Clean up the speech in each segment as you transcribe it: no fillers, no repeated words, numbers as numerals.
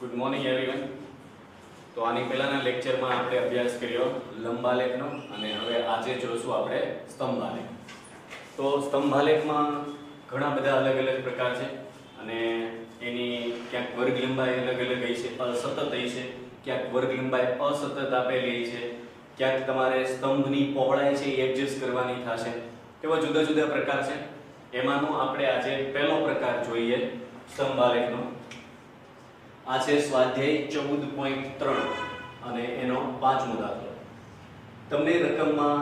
Good morning everyone. તો આની પહેલાના લેક્ચરમાં આપણે અભ્યાસ કર્યો લંબાલેખનો અને હવે આજે જોશું આપણે સ્તંભાલેખ. તો સ્તંભાલેખમાં ઘણા બધા અલગ અલગ પ્રકાર છે અને એની ક્યાંક વર્ગ લંબાઈ અલગ અલગ હોય છે, સતત હોય છે, ક્યાંક વર્ગ લંબાઈ અસતત આપેલી છે, ક્યાંક તમારે સ્તંભની પહોળાઈ છે એ એડજસ્ટ કરવાની થશે. એવા જુદા જુદા પ્રકાર છે. એમાંનો આપણે આજે પહેલો પ્રકાર જોઈએ સ્તંભાલેખનો. આ છે સ્વાધ્યાય 14.3 અને એનો 5મો દાખલો. તમને રકમમાં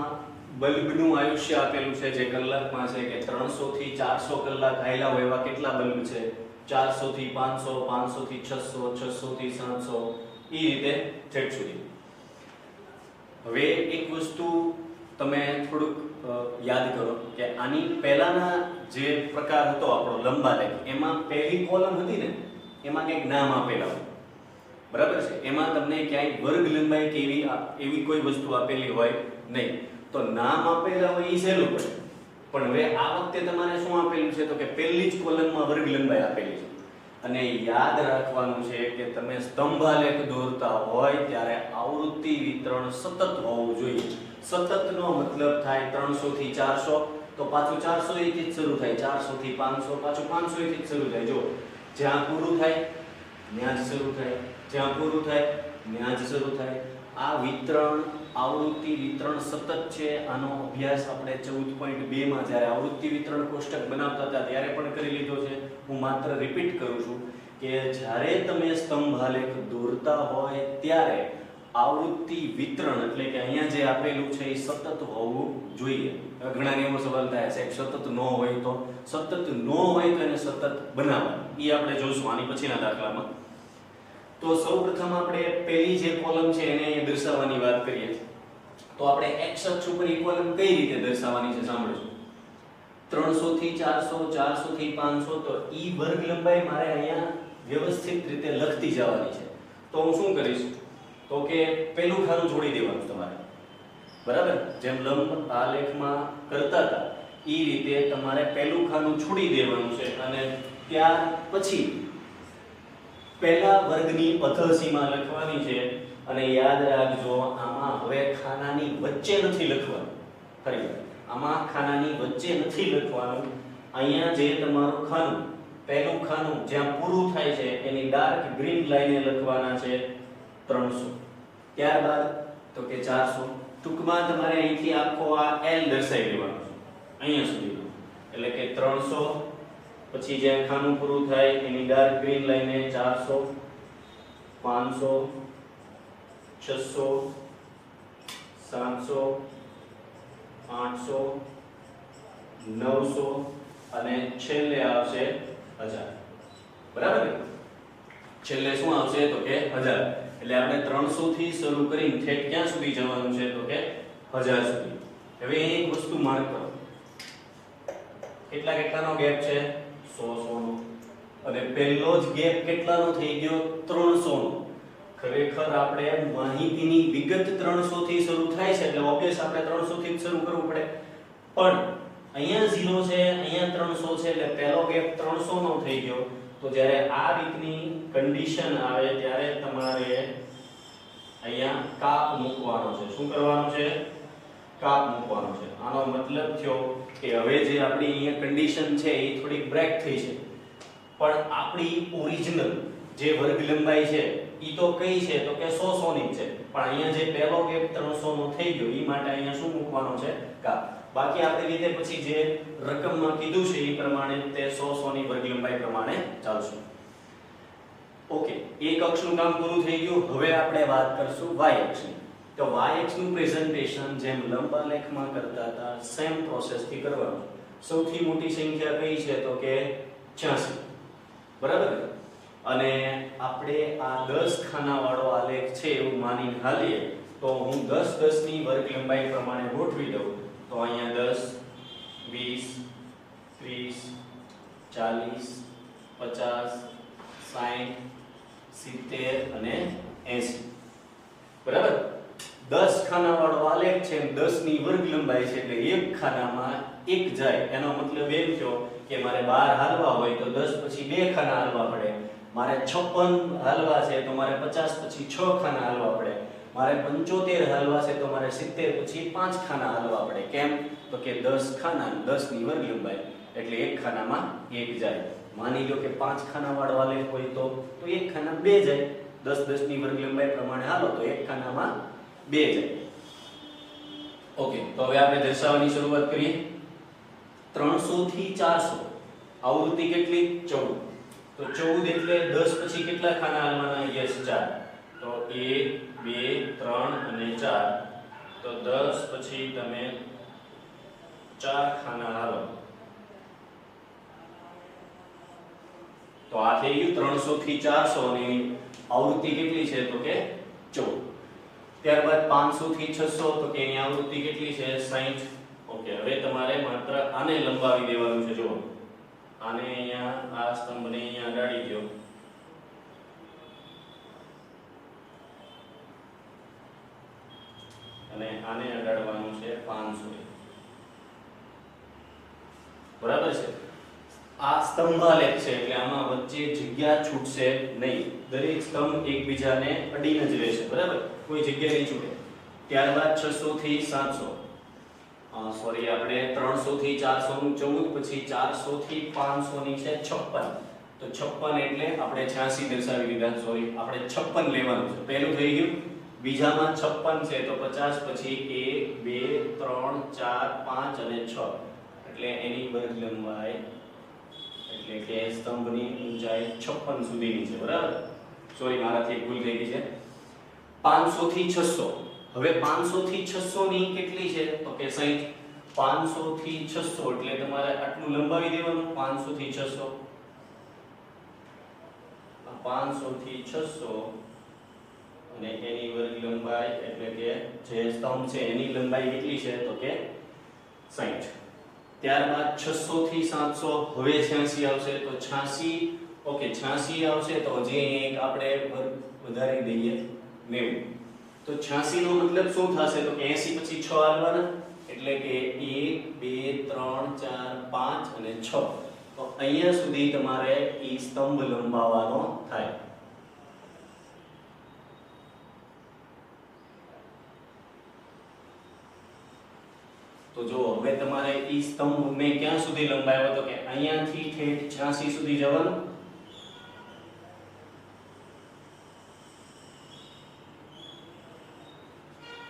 બલ્બનું આયુષ્ય આપેલું છે જે કલાકમાં છે કે 300 થી 400 કલાક હાલ્યા હોય એવા કેટલા બલ્બ છે, 400 થી 500, 500 થી 600, 600 થી 700 એ રીતે છેક સુધી. હવે એક વસ્તુ તમે થોડુંક યાદ કરો કે આની પહેલાના જે પ્રકાર હતો આપણો લંબાલેખ, એમાં પહેલી કોલમ હતી ને એમાં કંઈક નામ આપેલા હોય, બરાબર છે. એમાં તમને ક્યાંય વર્ગ લંબાઈ કે એવી કોઈ વસ્તુ આપેલી હોય નહીં. તો નામ આપેલા હોય એ સહેલું પડે. પણ હવે આ વખતે તમારે શું આપેલું છે તો કે પહેલી જ કોલમમાં વર્ગ લંબાઈ આપેલી છે. અને યાદ રાખવાનું છે કે તમે સ્તંભાલેખ દોરતા હોય ત્યારે આવૃત્તિ વિતરણ સતત હોવું જોઈએ. સતતનો મતલબ થાય 300 થી 400 તો પાછું 400 થી જ શરૂ થાય, 400 થી 500 પાછું 500 થી જ શરૂ થાય. જો જ્યાં પૂરું થાય ત્યાં જ શરૂ થાય, જ્યાં પૂરું થાય ત્યાં જ શરૂ થાય. આ વિતરણ આવૃત્તિ વિતરણ સતત છે. આનો અભ્યાસ આપણે 14.2 માં જ્યારે આવૃત્તિ વિતરણ કોષ્ટક બનાવતા હતા ત્યારે પણ કરી લીધો છે. હું માત્ર રિપીટ કરું છું કે જ્યારે તમે સ્તંભાલેખ દોરતા હોય ત્યારે આવૃત્તિ વિતરણ એટલે કે અહીંયા જે આપેલું છે એ સતત હોવું જોઈએ. ઘણાને એવો સવાલ થાય છે સતત ન હોય તો? સતત ન હોય તો એને સતત બનાવવાનું, એ આપણે જોઈશું આની પછીના દાખલામાં. તો સૌપ્રથમ આપણે પહેલી જે કોલમ છે એને દર્શાવવાની વાત કરીએ. તો આપણે x અક્ષ ઉપર એ કોલમ કઈ રીતે દર્શાવવાની છે સાંભળજો. 300 થી 400, 400 થી 500 તો ઈ વર્ગ લંબાઈ મારે અહીંયા વ્યવસ્થિત રીતે લખતી જવાની છે. તો હું શું કરીશ તો કે પહેલું ખાનું છોડી દેવાનું તમારે, બરાબર? જેમ લંબ આલેખમાં કરતા હતા એ રીતે તમારે પહેલું ખાનું છોડી દેવાનું છે અને ત્યાર પછી પહેલા વર્ગની અધસીમા લખવાની છે. અને યાદ રાખજો આમાં હવે ખાનાની વચ્ચે નથી લખવાનું. ફરી આમાં ખાનાની વચ્ચે નથી લખવાનું. અહીંયા જે તમારું ખાનું પહેલું ખાનું જ્યાં પૂરું થાય છે એની ડાર્ક ગ્રીન લાઈને લખવાના છે 300, ત્યારબાદ તો કે 400. ટૂંકમાં તમારે અહીંથી આખો આ L દર્શાવી દેવાનો છે અહીંયા સુધીનો. એટલે કે 300 પછી જ્યાં ખાનું પૂરું થાય એની ડાર્ક ગ્રીન લાઈને 400, 500, 600, 700, 800, 900 અને છેલ્લે આવશે 1000. બરાબર ને? છેલ્લે શું આવશે તો કે 1000. એટલે આપણે 300 થી શરૂ કરીને ઠેઠ ક્યાં સુધી જવાનું છે તો કે 1000 સુધી. હવે એક વસ્તુ માર્ક કરો, કેટલાનો ગેપ છે? 100 નો. અને પહેલો જ ગેપ કેટલાનો થઈ ગયો? 300 નો. ખરેખર આપણે માહિતીની વિગત 300 થી શરૂ થાય છે એટલે ઓબ્વિયસ આપણે 300 થી જ શરૂ કરવું પડે. પણ અહીંયા 0 છે, અહીંયા 300 છે એટલે પહેલો ગેપ 300 નો થઈ ગયો. તો જ્યારે આ રીતની કન્ડિશન આવે ત્યારે તમારે અહીંયા કાપ મૂકવાનો છે. શું કરવાનું છે? કાપ મૂકવાનો છે. આનો મતલબ થયો કે હવે જે આપણી અહીંયા કન્ડિશન છે એ થોડીક બ્રેક થઈ છે, પણ આપણી ઓરિજિનલ જે વર્ગ લંબાઈ છે ઈ તો કઈ છે તો કે 100 ની છે. પણ અહીંયા જે પહેલો ગેપ 300 નો થઈ ગયો ઈ માટે અહીંયા શું મૂકવાનો છે? કાપ. બાકી આપણે રીતે પછી જે રકમમાં કીધું છે એ પ્રમાણે તે 100 ની વર્ગ લંબાઈ પ્રમાણે ચાલશું. ઓકે, એક અક્ષનું કામ પૂરું થઈ ગયું. હવે આપણે વાત કરશું y અક્ષની. તો y અક્ષનું પ્રેઝન્ટેશન જેમ લંબાલેખમાં કરતા હતા સેમ પ્રોસેસ થી કરવાનું. સૌથી મોટી સંખ્યા કઈ છે તો કે 86, બરાબર? અને આપણે આ 10 ખાના વાળો આલેખ છે એવું માનીને હાલીએ તો હું 10 10 ની વર્ગ લંબાઈ પ્રમાણે ગોઠવી દઉં તો અહીંયા 10, 20, 30, 40, 50, 60, 70 અને 80. બરાબર? 10 ખાના વાળો આલેખ છે, 10 ની વર્ગ લંબાઈ છે એટલે એક ખાનામાં એક જાય. એનો મતલબ એમ થયો કે મારે 12 હાલવા હોય તો 10 પછી 2 ખાના હાલવા પડે. મારે 56 હાલવા છે તો મારે 50 પછી 6 ખાના હાલવા પડે, મારે 75 હાલવા છે તો મારે 70 પછી 5 ખાના હાલવા પડે. કેમ? તો કે 10 ખાના 10 ની વર્ગ લંબાઈ એટલે એક ખાનામાં એક જાય. માની લો કે 5 ખાના વાળો આલેખ હોય તો એક ખાના 2 જાય. 10 ની વર્ગ લંબાઈ પ્રમાણે હાલો તો એક ખાનામાં 2 જાય. ઓકે, તો હવે આપણે દર્શાવવાની શરૂઆત કરીએ. 300 થી 400 આવૃત્તિ કેટલી? 14. તો 14 એટલે 10 પછી કેટલા ખાના હાલવાના? યસ 4. તો 1 2 3 અને 4. તો 10 પછી તમે 4 ખાના હાલો. તો આ થઈ ગયું 300 થી 400 ની આવૃત્તિ કેટલી છે? તો કે 14. ત્યારબાદ 500 થી 600 તો કે એની આવૃત્તિ કેટલી છે? 60. ઓકે, હવે તમારે માત્ર આને લંબાવી દેવાનું છે. જુઓ, આને અહીંયા આ સ્તંભને અહીંયા અડાડી દો. અને આને અડાડવાનું છે 500. બરાબર છે? આ સ્તંભાલેખ છે એટલે આમાં વચ્ચે જગ્યા છૂટશે નહીં. દરેક સ્તંભ એકબીજાને અડીને જ રહેશે. બરાબર? કોઈ જગ્યા નહીં છૂટે. ત્યારબાદ 600 થી 700 સોરી આપણે 300 થી 400 નું 14 પછી 400 થી 500 ની છે 56. તો 56 એટલે આપણે 86 દર્શાવી દીધા. સોરી, આપણે 56 લેવાનું છે. પહેલું થઈ ગયું. બીજામાં 56 છે તો 50 પછી 1 2 3 4 5 અને 6 એટલે એની વર્ગ લંબાઈ એટલે કે સ્તંભની ઊંચાઈ 56 સુધીની છે. બરાબર? સોરી, મારાથી ભૂલ થઈ ગઈ છે. 500 થી 600. હવે 500 થી 600 ની કેટલી છે? તો કે 60. 500 થી 600 એટલે તમારે આટલું લંબાવી દેવાનું. 500 થી 600 500 થી 600 અને એની વર્ગ લંબાઈ એટલે કે જે સ્તંભ છે એની લંબાઈ કેટલી છે? તો કે 60. ત્યારબાદ 600 થી 700 હવે 86 આવશે તો 86. ઓકે, 86 આવશે તો જે એક આપણે વર્ગ વધારી દઈએ 90. તો 86 નો મતલબ શું થશે? તો કે 80 પછી 6 હાલવાના એટલે કે 1 2 3 4 5 અને 6. તો અહીંયા સુધી તમારે ઈ સ્તંભ લંબાવવાનો થાય. તો જો હવે તમારે ઈ સ્તંભ મેં ક્યાં સુધી લંબાવ્યો? તો કે અહીંયાથી ઠેઠ 86 સુધી જવાનું.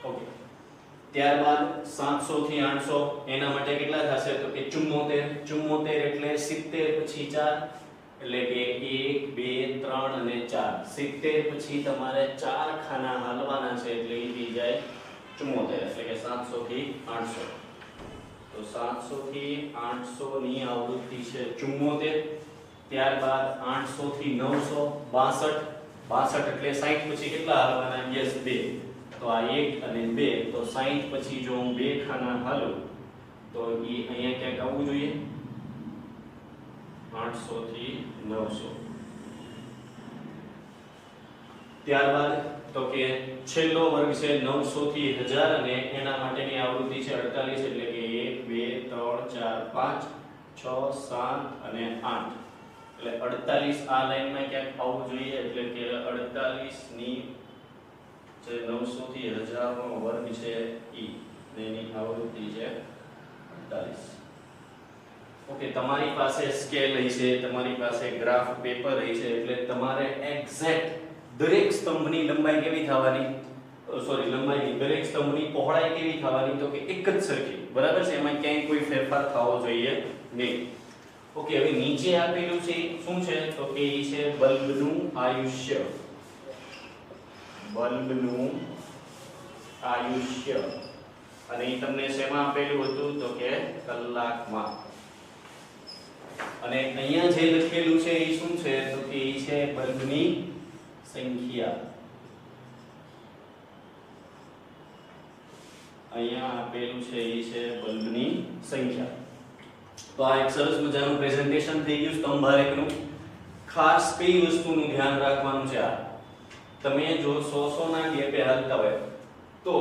ઓકે, ત્યારબાદ 700 થી 800 એના માટે કેટલા થશે? તો કે 74. 74 એટલે 70 પછી 4 એટલે કે 1 2 3 અને 4. 70 પછી તમારે 4 ખાના હાલવાના છે એટલે ઈ થઈ જાય 74 એટલે કે 700 થી 800. તો 700 થી 800 ની આવૃત્તિ છે 74. ત્યારબાદ 800 થી 900 62 એટલે 60 પછી કેટલા હાલવાના? યસ 2. તો આ 1 અને 2 તો 60 પછી જો હું 2 ખાના હાલું તો ઈ અહીંયા ક્યાંક આવવું જોઈએ. 800 થી 900. ત્યારબાદ તો કે છેલ્લો વર્ગ છે 900 થી 1000 અને એના માટેની આવૃત્તિ છે 48 એટલે કે 1 2 3 4 5 6 7 અને 8 એટલે 48 આ લાઈનમાં ક્યાંક આવવું જોઈએ એટલે કે 48 ની જે 900 થી 1000 નો વર્ગ છે ઈ એની આવૃત્તિ છે 48. ઓકે, તમારી પાસે સ્કેલ હશે, તમારી પાસે ગ્રાફ પેપર હશે એટલે તમારે એક્ઝેક્ટ દરેક સ્તંભની લંબાઈ કેવી થવાની? સોરી, લંબાઈની દરેક સ્તંભની પહોળાઈ કેવી થવાની? તો કે એક જ સરખી. બરાબર છે? એમાં ક્યાંય કોઈ ફેરફાર થવો જોઈએ નહીં. ઓકે, હવે નીચે આપેલું છે શું છે? તો કે ઈ છે બલ્બનું આયુષ્ય. બલ્બનું આયુષ્ય અને ઈ તમને શેમાં આપેલું હતું? તો કે કલાકમાં. અને અહીંયા જે લખેલું છે એ શું છે? તો કે ઈ છે બલ્બની સંખ્યા. અહીંયા આપેલું છે એ છે બલ્બની સંખ્યા. તો આ એક સરસ મજાનું પ્રેઝન્ટેશન થઈ ગયું સ્તંભાલેખનું. ખાસ કઈ વસ્તુનું ધ્યાન રાખવાનું છે? આ તમે જો 100 ના ગેપે હાલતા હોય તો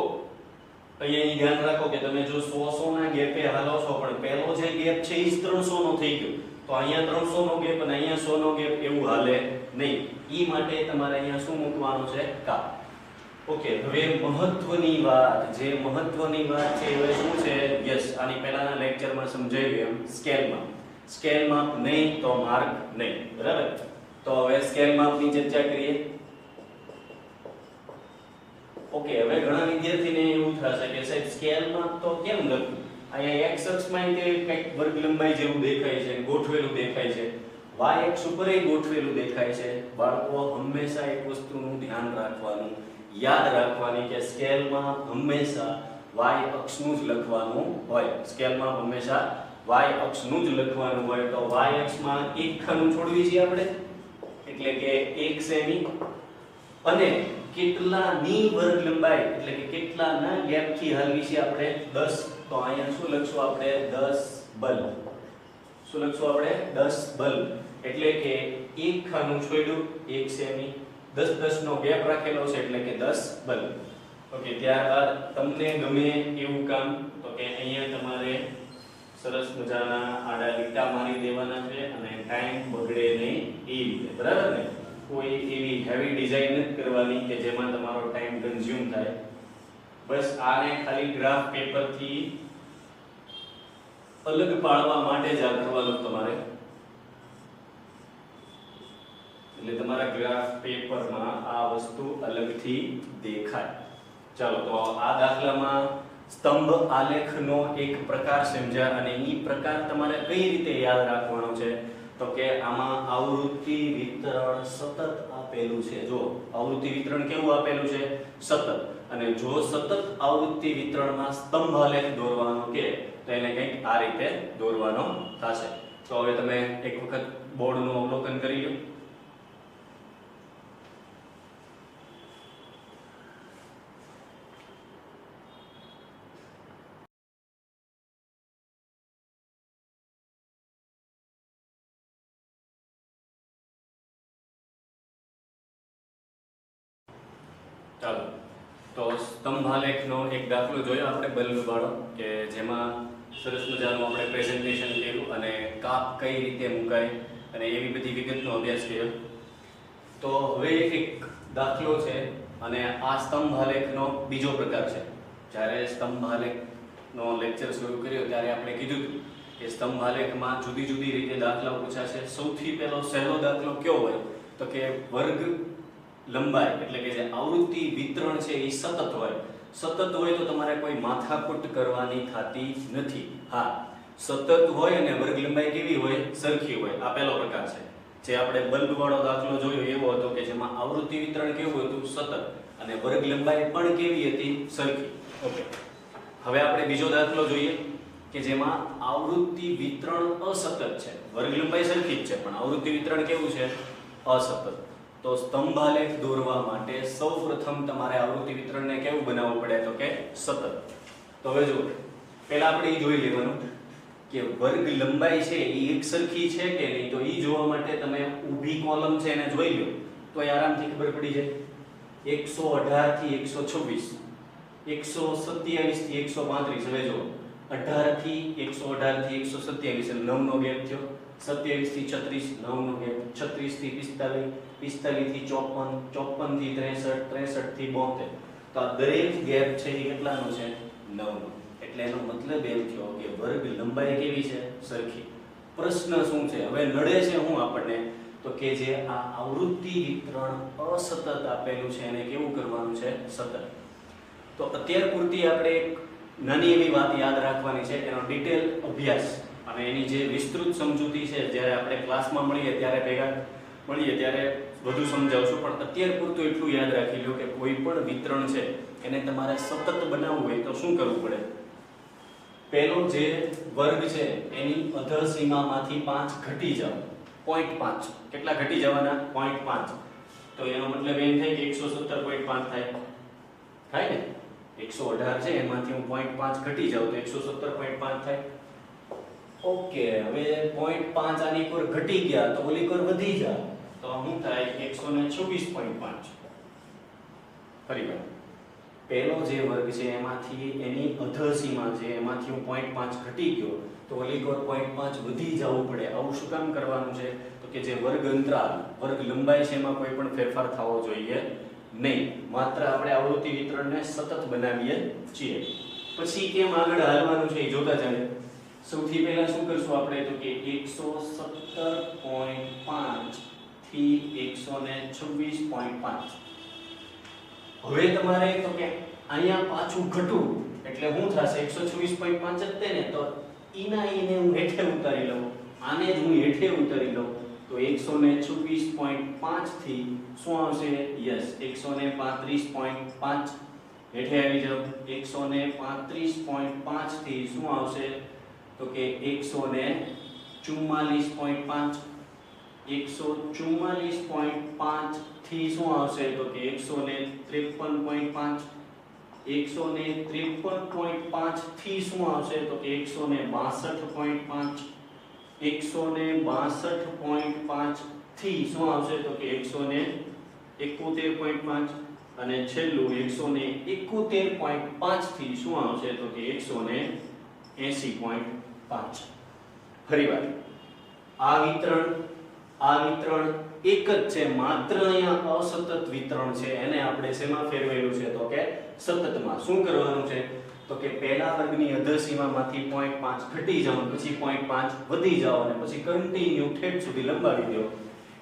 અહીંયા ધ્યાન રાખો કે તમે જો 100 ના ગેપે હાલો છો પણ પહેલો જે ગેપ છે એ 300 નો થઈ ગયો તો અહીંયા 300 નો ગેપ અને અહીંયા 100 નો ગેપ એવું હાલે નહીં. ઈ માટે તમારે અહીંયા શું મૂકવાનું છે? કા. ઓકે, હવે મહત્વની વાત છે હવે શું છે? યસ, આની પહેલાના લેક્ચરમાં સમજાવ્યું એમ સ્કેલ માપ નહીં તો માર્ક નહીં. બરાબર? તો હવે સ્કેલ માપની ચર્ચા કરીએ. ઓકે, હવે ઘણા વિદ્યાર્થીને એવું થશે કે સાહેબ સ્કેલ માપ તો કેમ લખવું? અહીંયા x અક્ષમાં તે કંઈક વર્ગ લંબાઈ જેવું દેખાય છે, ગોઠવેલું દેખાય છે. y અક્ષ ઉપર ગોઠવેલું દેખાય છે. બાળકો હંમેશા એક વસ્તુનું ધ્યાન રાખવાનું, યાદ રાખવાની કે સ્કેલમાં હંમેશા y અક્ષનું જ લખવાનું હોય. સ્કેલમાં હંમેશા y અક્ષનું જ લખવાનું હોય. તો y અક્ષમાં એક ખાનું છોડવી છે આપણે, એટલે કે 1 સેમી, અને કેટલાની વર્ગ લંબાઈ એટલે કે કેટલાના ગેપથી હાલવી છે આપણે? 10. તો અહીંયા શું લખશું આપણે? 10 બલ્બ. શું લખશું આપણે? 10 બલ્બ. એટલે કે એક ખાનું છોડ્યું 1 સેમી, 10 નો ગેપ રાખેલો છે એટલે કે 10 બલ્બ. ઓકે, ત્યારબાદ તમને ગમે એવું કામ તો કે અહીંયા તમારે સરસ મજાના આડા લીટા મારી દેવાના છે અને ટાઈમ બગડે નહીં એ રીતે. બરાબર ને? કોઈ એવી હેવી ડિઝાઇન નથી કરવાની કે જેમાં તમારો ટાઈમ કન્ઝ્યુમ થાય. બસ આને ખાલી ગ્રાફ પેપરથી અલગ પાડવા માટે જ આ કરવાનું તમારે. એટલે તમારા ગ્રાફ પેપરમાં આ વસ્તુ અલગથી દેખાય. ચાલો, તો આ દાખલામાં સ્તંભ આલેખનો એક પ્રકાર સમજ્યા, અને ઈ પ્રકાર તમારે કઈ રીતે યાદ રાખવાનો છે? તો કે આમાં આવૃત્તિ વિતરણ સતત આપેલું છે. જો આવૃત્તિ વિતરણ કેવું આપેલું છે? સતત. અને જો સતત આવૃત્તિ વિતરણમાં સ્તંભ આલેખ દોરવાનો કે તો એને કંઈક આ રીતે દોરવાનો થશે. તો હવે તમે એક વખત બોર્ડનું અવલોકન કરી લો. ચાલો, તો સ્તંભાલેખનો એક દાખલો જોયો આપણે બલ્બ વાળો, કે જેમાં સરસ મજાનું આપણે પ્રેઝન્ટેશન કર્યું અને કાપ કઈ રીતે મુકાય અને એવી બધી વિગતનો અભ્યાસ કર્યો. તો હવે એક દાખલો છે અને આ સ્તંભાલેખનો બીજો પ્રકાર છે. જ્યારે સ્તંભાલેખનો લેક્ચર શરૂ કર્યો ત્યારે આપણે કીધું કે સ્તંભાલેખમાં જુદી જુદી રીતે દાખલાઓ પૂછાશે. સૌથી પહેલો સહેલો દાખલો કયો હોય? તો કે વર્ગ લંબાઈ એટલે કે જે આવૃત્તિ વિતરણ છે એ સતત હોય. સતત હોય તો તમારે કોઈ માથાકૂટ કરવાની થતી નથી. હા, સતત હોય અને વર્ગ લંબાઈ કેવી હોય? સરખી હોય. આ પહેલો પ્રકાર છે. જે આપણે બલ્બ વાળો દાખલો જોયો એવો હતો કે જેમાં આવૃત્તિ વિતરણ કેવું હતું? સતત, અને વર્ગ લંબાઈ પણ કેવી હતી? સરખી. ઓકે, હવે આપણે બીજો દાખલો જોઈએ કે જેમાં આવૃત્તિ વિતરણ અસતત છે. વર્ગ લંબાઈ સરખી જ છે પણ આવૃત્તિ વિતરણ કેવું છે? અસતત. તો સ્તંભાલેખ દોરવા માટે સૌપ્રથમ તમારે આવૃત્તિ વિતરણને કેવું બનાવવું પડે? તો કે સતત. તો હવે જો પહેલા આપણે એ જોઈ લેવાનું કે વર્ગ લંબાઈ છે એ એક સરખી છે કે નહીં. તો એ જોવા માટે તમે ઊભી કોલમ છે એને જોઈ લો તો આરામથી ખબર પડી જાય. 118 થી 126, 127 થી 135. હવે જો 18 થી 127 એટલે 9 નો ગેપ થયો. 27 થી 36 9 નો ગેપ. 36 થી 45, 45 થી 54, 54 થી 63, 63 થી 72. તો આ દરેક ગેપ છે એ કેટલાનો છે? 9 નો. એટલે એનો મતલબ એમ થયો કે વર્ગ લંબાઈ કેવી છે? સરખી. પ્રશ્ન શું છે? હવે નડે છે હું આપણને તો કે જે આ આવૃત્તિ વિતરણ અસતત આપેલું છે એને કેવું કરવાનું છે? સતત. તો અત્યાર પૂરતી આપણે એક નાની એવી વાત યાદ રાખવાની છે, એનો ડિટેલ અભ્યાસ અને એની જે વિસ્તૃત સમજૂતી છે જ્યારે આપણે ક્લાસમાં મળીએ ત્યારે વધુ સમજાવશું. પણ અત્યાર પૂરતું એટલું યાદ રાખી લો કે કોઈ પણ વિતરણ છે એને તમારે સતત બનાવવું હોય તો શું કરવું પડે? પહેલો જે વર્ગ છે એની અધસીમામાંથી 5 ઘટી જાવ. 0.5. કેટલા ઘટી જવાના? 0.5. તો એનો મતલબ એમ થાય કે 117.5 થાય ને? 118 છે એમાંથી હું 0.5 ઘટી જાઉં તો 117.5 થાય. ઓકે, હવે 0.5 આની પર ઘટી ગયા તો ઓલી પર વધી જાય તો શું થાય? 126.5. ફરી વાર પહેલો જે વર્ગ છે એમાંથી એની અધસીમા છે એમાંથી હું 0.5 ઘટી ગયો તો ઓલી કોર 0.5 વધી જવું પડે. આવું શું કામ કરવાનું છે? તો કે જે વર્ગ અંતરાલ વર્ગ લંબાઈ છે એમાં કોઈ પણ ફેરફાર થવો જોઈએ નહીં. માત્ર આપણે આવૃત્તિ વિતરણને સતત બનાવીએ છીએ. પછી કેમ આગળ હાલવાનું છે એ જોતા જાણે. સૌથી પહેલા શું કરશું આપણે? તો કે 117.5 થી 126.5. હવે તમારે તો કે અહીંયા પાછું ઘટવું એટલે શું થશે? 126.5 જ તે ને, તો ઈને હું હેઠે ઉતારી લઉં, આને જ હું હેઠે ઉતારી લઉં તો 126.5 થી શું આવશે? યસ 135.5 હેઠે આવી જાવ. 135.5 થી શું આવશે? તો કે 144.5. 144.5 થી શું આવશે? તો કે 153.5. 153.5 થી શું આવશે? તો કે 162.5. 162.5 થી શું આવશે? તો કે 171.5 અને છેલ્લું 171.5 થી શું આવશે? તો કે 180.5. ફરીવાર આ વિતરણ એક જ છે, માત્ર અહીંયા અસતત વિતરણ છે. એને આપણે શેમાં ફેરવેલું છે? તો કે સતતમાં. શું કરવાનું છે? તો કે પહેલા વર્ગની અધસીમામાંથી 0.5 ઘટી જાવ, પછી 0.5 વધી જાવ અને પછી કન્ટિન્યુ ઠેઠ સુધી લંબાવી દો.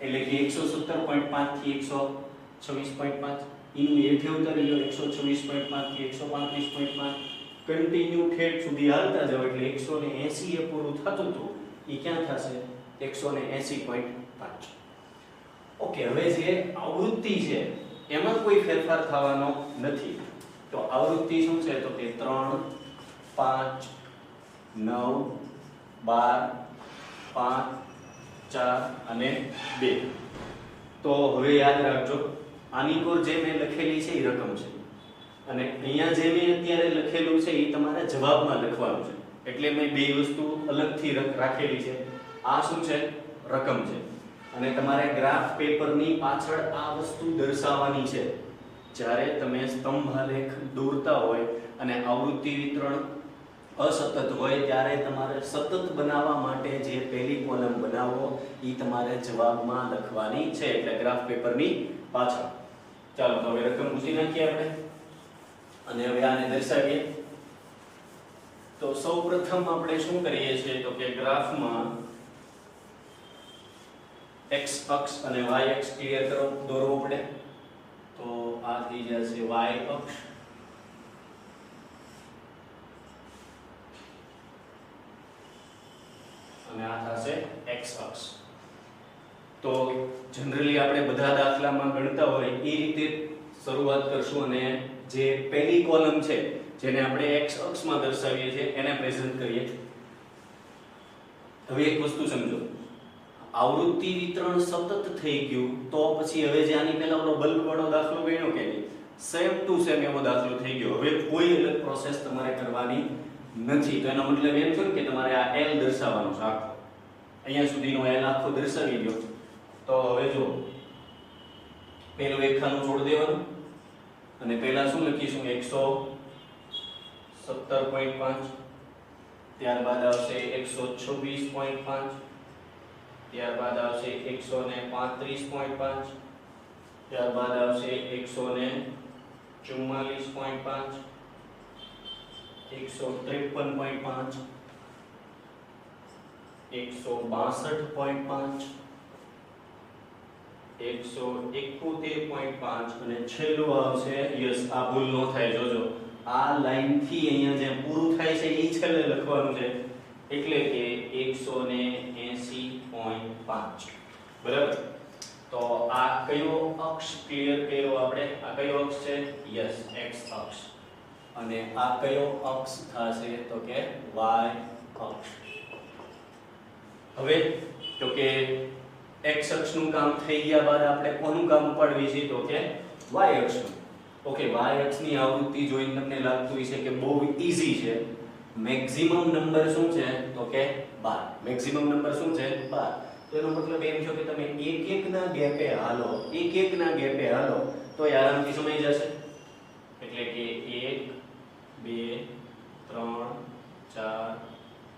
એટલે કે 117.5 થી 126.5 ઈનું હેઠે ઉતારી લો. 126.5 થી 135.5 કન્ટિન્યુ ઠેઠ સુધી હાલતા જાવ એટલે 180 એ પૂરું થતું હતું એ ક્યાં થશે? 180.5. ઓકે, હવે જે આવૃત્તિ છે એમાં કોઈ ફેરફાર થવાનો નથી. તો આવૃત્તિ શું છે? તો કે 3, 5, 9, 12, 5, 4 અને 2. તો હવે યાદ રાખજો, આની કોર જે મેં લખેલી છે એ રકમ છે અને અહીંયા જે મેં અત્યારે લખેલું છે એ તમારે જવાબમાં લખવાનું છે. એટલે મેં બે વસ્તુ અલગથી રાખેલી છે. આ શું છે? રકમ છે. અને તમારે ગ્રાફ પેપરની પાછળ આ વસ્તુ દર્શાવવાની છે. જ્યારે તમે સ્તંભાલેખ દોરતા હોય અને આવૃત્તિ વિતરણ અસતત હોય ત્યારે તમારે સતત બનાવવા માટે જે પહેલી કોલમ બનાવો એ તમારે જવાબમાં લખવાની છે. એટલે ગ્રાફ પેપરની પાછળ. ચાલો તો હવે રકમ પૂછી નાખીએ આપણે અને હવે આને દર્શાવીએ. તો સૌપ્રથમ આપણે શું કરીએ છીએ? તો કે ગ્રાફમાં x અક્ષ અને y અક્ષ ક્લિયર કરો, દોરવો પડે. તો આ થઈ જશે y અક્ષ અને આ થશે x અક્ષ. તો જનરલી આપણે બધા દાખલામાં ગણતા હોય એ રીતે શરૂઆત કરશું અને જે પહેલી કોલમ છે જેને આપણે x અક્ષમાં દર્શાવીએ છીએ એને પ્રેઝન્ટ કરીએ. હવે એક વસ્તુ સમજો, આવૃત્તિ વિતરણ સતત થઈ ગયું તો પછી હવે જે આની પહેલા ઓલો બલ્બ વાળો દાખલો ગણ્યો કે નહીં, સેમ ટુ સેમ એવો દાખલો થઈ ગયો. હવે કોઈ અલગ પ્રોસેસ તમારે કરવાની નથી. તો એનો મતલબ એમ થયો કે તમારે આ L દર્શાવવાનો છે આખો. અહીંયા સુધીનો L આખો દર્શાવી દો. તો હવે જો પહેલું એક ખાનું છોડી દેવાનું અને પહેલા શું લખીશું? 117.5, ત્યારબાદ આવશે 126.5, ત્યારબાદ આવશે 135.5, ત્યારબાદ આવશે 144.5, 153.5, 162.5, 171.5 અને છેલ્લું આવશે, યસ આ ભૂલ ન થાય જોજો, આ લાઈન થી અહીંયા જે પૂરું થાય છે એ છેલ્લે લખવાનું છે. એટલે કે 180.5. બરાબર. તો આ કયો અક્ષ ક્લિયર કર્યો આપણે? આ કયો અક્ષ છે? યસ x અક્ષ. અને આ કયો અક્ષ થશે? તો કે y અક્ષ. હવે તો કે x અક્ષનું કામ થઈ ગયા બાદ આપણે કોનું કામ ઉપાડવી છે? તો કે y અક્ષનું. ઓકે, y અક્ષની આવૃત્તિ જોઈને તમને લાગતું હશે કે બહુ ઈઝી છે. મેક્સિમમ નંબર શું છે? તો કે 12. મેક્સિમમ નંબર શું છે? 12. તો એનો મતલબ એમ છે કે તમે એક ના ગેપે હાલો તો આરામથી સમય જશે. એટલે કે 1 2 3 4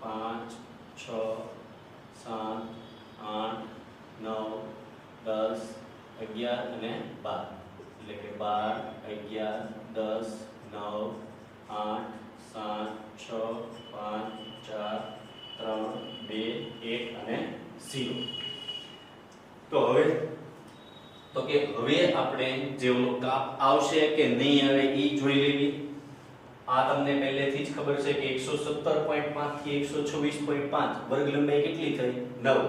5 6 7 8 9 10 11 અને 12 એટલે કે 12 11 10 9 8 7 6 5 4 3 2 1 અને 0. તો હવે આપણે જે ઓલો કાપ આવશે કે નહીં આવે ઈ જોઈ લેવી. આ તમને પહેલેથી જ ખબર છે કે 117.5 થી 126.5 વર્ગ લંબાઈ કેટલી થઈ 9.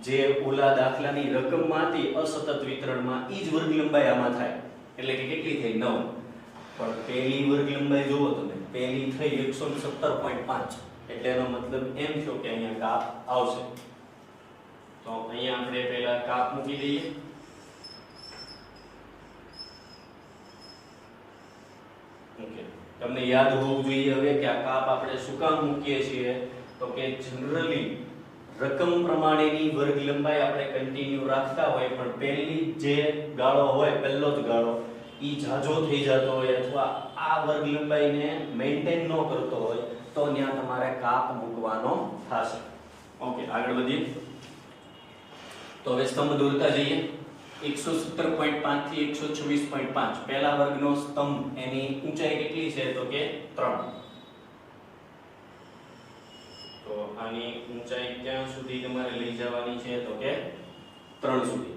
જે ઓલા દાખલાની રકમમાં હતી અસતત વિતરણમાં ઈ જ વર્ગ લંબાઈ આમાં થાય એટલે કે કેટલી થઈ 9. પણ પહેલી વર્ગ લંબાઈ જોવો તમે પહેલી થઈ 117.5 એટલે એનો મતલબ એમ થયો કે અહીંયા કાપ આવશે. તો અહીંયા આપણે પહેલા કાપ મૂકી દઈએ. ઓકે, તમને યાદ હોવું જોઈએ હવે કે આ કાપ આપણે શું કામ મૂકીએ છીએ તો કે જનરલી રકમ પ્રમાણેની વર્ગ લંબાઈ આપણે કન્ટિન્યુ રાખતા હોય પણ પહેલી જે ગાળો હોય પહેલો જ ગાળો ઈ જાજો થઈ જતો હોય અથવા આ વર્ગ લંબાઈને મેન્ટેન ન કરતો હોય તો ત્યાં તમારે કાપ મૂકવાનો થશે. ઓકે, આગળ વધીએ. તો હવે સ્તંભ દોરતા જઈએ. 117.5 થી 126.5 પહેલા વર્ગનો સ્તંભ એની ઊંચાઈ કેટલી છે તો કે 3. તો આની ઊંચાઈ ક્યાં સુધી તમારે લઈ જવાની છે તો કે 3 સુધી.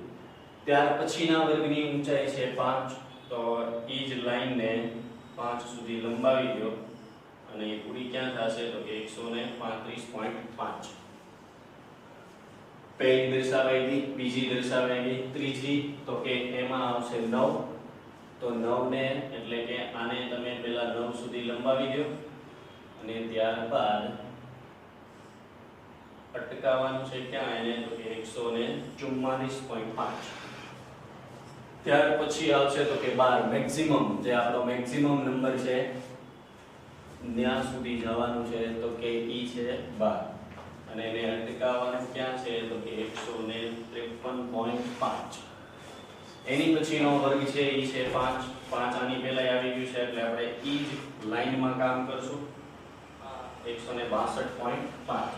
ત્યાર પછીના વર્ગની ઊંચાઈ છે 5. તો ઈ જ લાઈનને 5 સુધી લંબાવી દો અને એ પૂરી ક્યાં થશે તો કે 135.5. પહેલી દર્શાવાઈ ગઈ, બીજી દર્શાવાઈ ગઈ, ત્રીજી તો કે એમાં આવશે 9. તો 9 ને એટલે કે આને તમે પહેલા 9 સુધી લંબાવી દો અને ત્યારબાદ અટકાવવાનું છે ક્યાં એને તો કે 144.5. ત્યાર પછી આવશે તો કે 12 મેક્સિમમ જે આપણો મેક્સિમમ નંબર છે ત્યાં સુધી જવાનું છે તો કે ઈ છે 12 અને એને અટકાવવાનું ક્યાં છે તો કે 153.5. એની પછીનો વર્ગ છે ઈ છે 5. 5 આની પહેલા આવી ગયું છે એટલે આપણે ઈ જ લાઈનમાં કામ કરશું 162.5.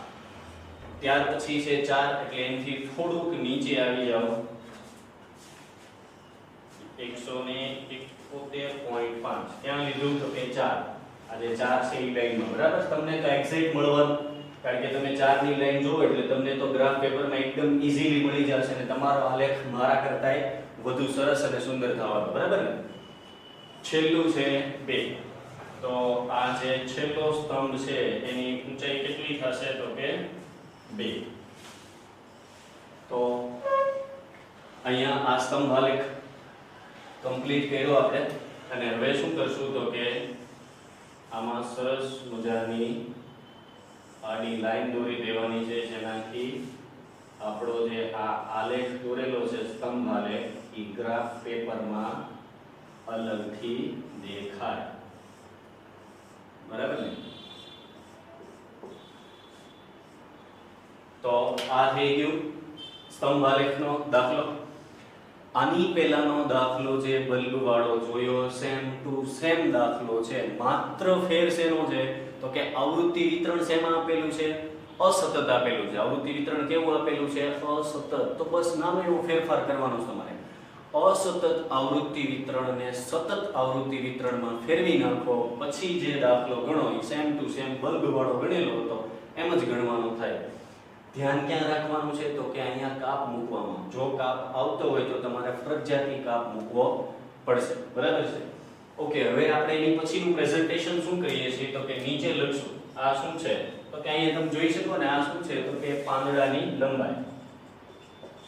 ત્યાર પછી છે 4 એટલે એનાથી થોડુંક નીચે આવી જાઓ 171.5. ત્યાં લીધું તો કે 4. આ જે 4 છે ઈ લાઈનમાં બરાબર તમને તો એક્ઝેક્ટ મળવાનું કારણ કે તમે 4 ની લાઈન જોવો એટલે તમને તો ગ્રાફ પેપરમાં એકદમ ઈઝીલી મળી જશે અને તમારો આલેખ મારા કરતાંય વધુ સરસ અને સુંદર થવાનો બરાબર ને. છેલ્લું છે 2. તો આ જે છેલ્લો સ્તંભ છે એની ઊંચાઈ કેટલી થશે તો કે 2. તો અહીંયા આ સ્તંભ આલેખ કમ્પ્લીટ કર્યો આપણે અને હવે શું કરશું તો કે આમાં સરસ મજાની આડી લાઈન દોરી દેવાની છે જેનાથી આપણો જે આ આલેખ દોરેલો છે સ્તંભ આલેખ ઈ ગ્રાફ પેપરમાં અલગથી દેખાય બરાબર ને. તો આ થઈ ગયું સ્તંભ આલેખનો દાખલો. આની પહેલાનો દાખલો જે બલ્બ વાળો જોયો સેમ ટુ સેમ દાખલો છે માત્ર ફેર શેનો છે તો કે આવૃત્તિ વિતરણ શેમાં આપેલું છે અસતત આપેલું છે. આવૃત્તિ વિતરણ કેવું આપેલું છે અસતત. તો બસ નાનો એવો ફેરફાર કરવાનો છે તમારે. અસતત આવૃત્તિ વિતરણને સતત આવૃત્તિ વિતરણમાં ફેરવી નાખો પછી જે દાખલો ગણો એ સેમ ટુ સેમ બલ્બ વાળો ગણેલો હતો એમ જ ગણવાનો થાય. ધ્યાન ક્યાં રાખવાનું છે તો કે અહીંયા કાપ મૂકવામાં. જો કાપ આવતો હોય તો તમારે ફરજિયાતી કાપ મૂકવો પડશે બરાબર છે. ઓકે, હવે આપણે એની પછીનું પ્રેઝન્ટેશન શું કરીએ છીએ તો કે નીચે લખશું. આ શું છે તો કે અહીંયા તમે જોઈ શકો ને આ શું છે તો કે પાંદડાની લંબાઈ.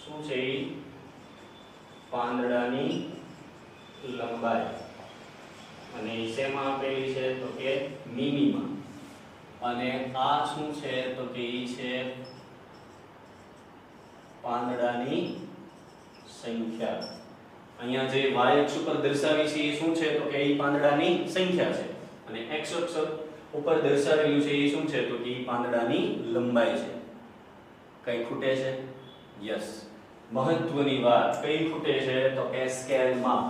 શું છે એ પાંદડાની લંબાઈ અને શેમાં આપેલી છે તો કે મિનિમાં. અને આ શું છે તો કે ઈ છે પાંદડાની સંખ્યા. અહીંયા જે y અક્ષ ઉપર દર્શાવી છે એ શું છે તો કે ઈ પાંદડાની સંખ્યા છે અને x અક્ષ ઉપર દર્શાવેલું છે એ શું છે તો કે ઈ પાંદડાની લંબાઈ છે. કઈ ખૂટે છે? યસ, મહત્વની વાત કઈ ખૂટે છે તો કે સ્કેલમાં.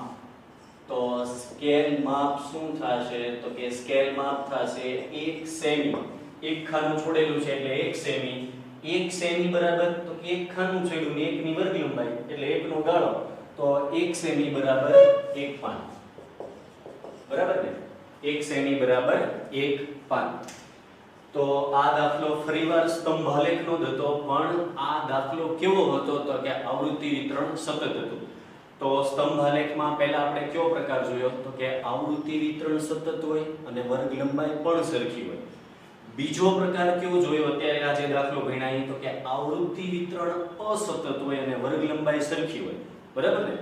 તો સ્કેલ માપ શું થશે તો કે સ્કેલ માપ થશે 1 સેમી. એક ખાનું છોડેલું છે એટલે 1 સેમી. 1 સેમી બરાબર તો એક ખાનું છોડ્યું ને 1 ની વર્ગ લંબાઈ એટલે 1 નો ગાળો તો 1 સેમી બરાબર 1 પાન. બરાબર ને 1 સેમી બરાબર 1 પાન. તો આ દાખલો ફરીવાર સ્તંભાલેખનો જ હતો પણ આ દાખલો કેવો હતો તો કે આવૃત્તિ વિતરણ સતત હતું. તો સ્તંભાલેખમાં પહેલા આપણે કયો પ્રકાર જોયો તો કે આવૃત્તિ વિતરણ સતત હોય અને વર્ગ લંબાઈ પણ સરખી હોય. બીજો પ્રકાર કેવો જોયો અત્યારે આ જે દાખલો ભણ્યા તો કે આવૃત્તિ વિતરણ અસતત હોય અને વર્ગ લંબાઈ સરખી હોય. બરાબર ને.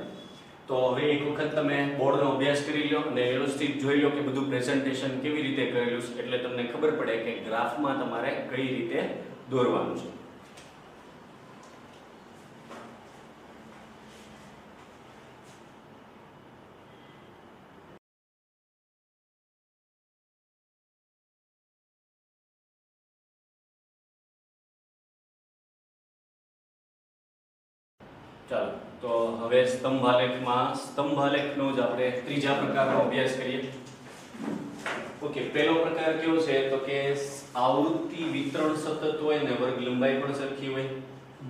તો હવે એક વખત તમે બોર્ડનો અભ્યાસ કરી લો અને વ્યવસ્થિત જોઈ લો કે બધું પ્રેઝન્ટેશન કેવી રીતે કરેલું છે એટલે તમને ખબર પડે કે ગ્રાફમાં તમારે કઈ રીતે દોરવાનું છે. ચાલો તો હવે સ્તંભાલેખનો જ આપણે ત્રીજા પ્રકારનો અભ્યાસ કરીએ. ઓકે, પહેલો પ્રકાર કયો છે તો કે આવૃત્તિ વિતરણ સતત હોય અને વર્ગ લંબાઈ પણ સરખી હોય.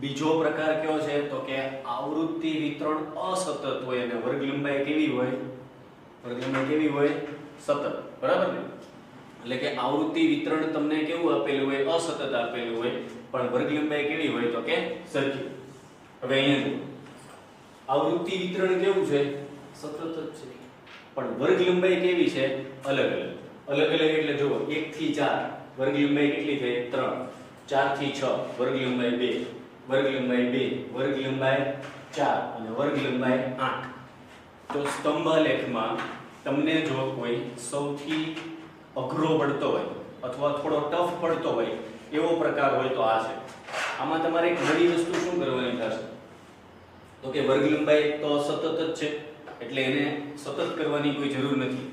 બીજો પ્રકાર કયો છે તો કે આવૃત્તિ વિતરણ અસતત હોય અને વર્ગ લંબાઈ કેવી હોય? વર્ગ લંબાઈ કેવી હોય? સતત. બરાબર ને. એટલે કે આવૃત્તિ વિતરણ તમને કેવું આપેલું હોય? અસતત આપેલું હોય પણ વર્ગ લંબાઈ કેવી હોય તો કે સરખી. હવે અહીંયા જુઓ આવૃત્તિ વિતરણ કેવું છે? સતત જ છે પણ વર્ગ લંબાઈ કેવી છે? અલગ અલગ. અલગ અલગ એટલે જુઓ 1 થી 4 વર્ગ લંબાઈ કેટલી થઈ? 3. 4 થી 6 વર્ગ લંબાઈ 2. વર્ગ લંબાઈ 2. વર્ગ લંબાઈ 4 અને વર્ગ લંબાઈ 8. તો સ્તંભાલેખમાં તમને જો કોઈ સૌથી અઘરો પડતો હોય અથવા થોડો ટફ પડતો હોય એવો પ્રકાર હોય તો આ છે. આમાં તમારે એક નવી વસ્તુ શું કરવાની થશે તો કે વર્ગ લંબાઈ તો સતત જ છે એટલે એને સતત કરવાની કોઈ જરૂર નથી.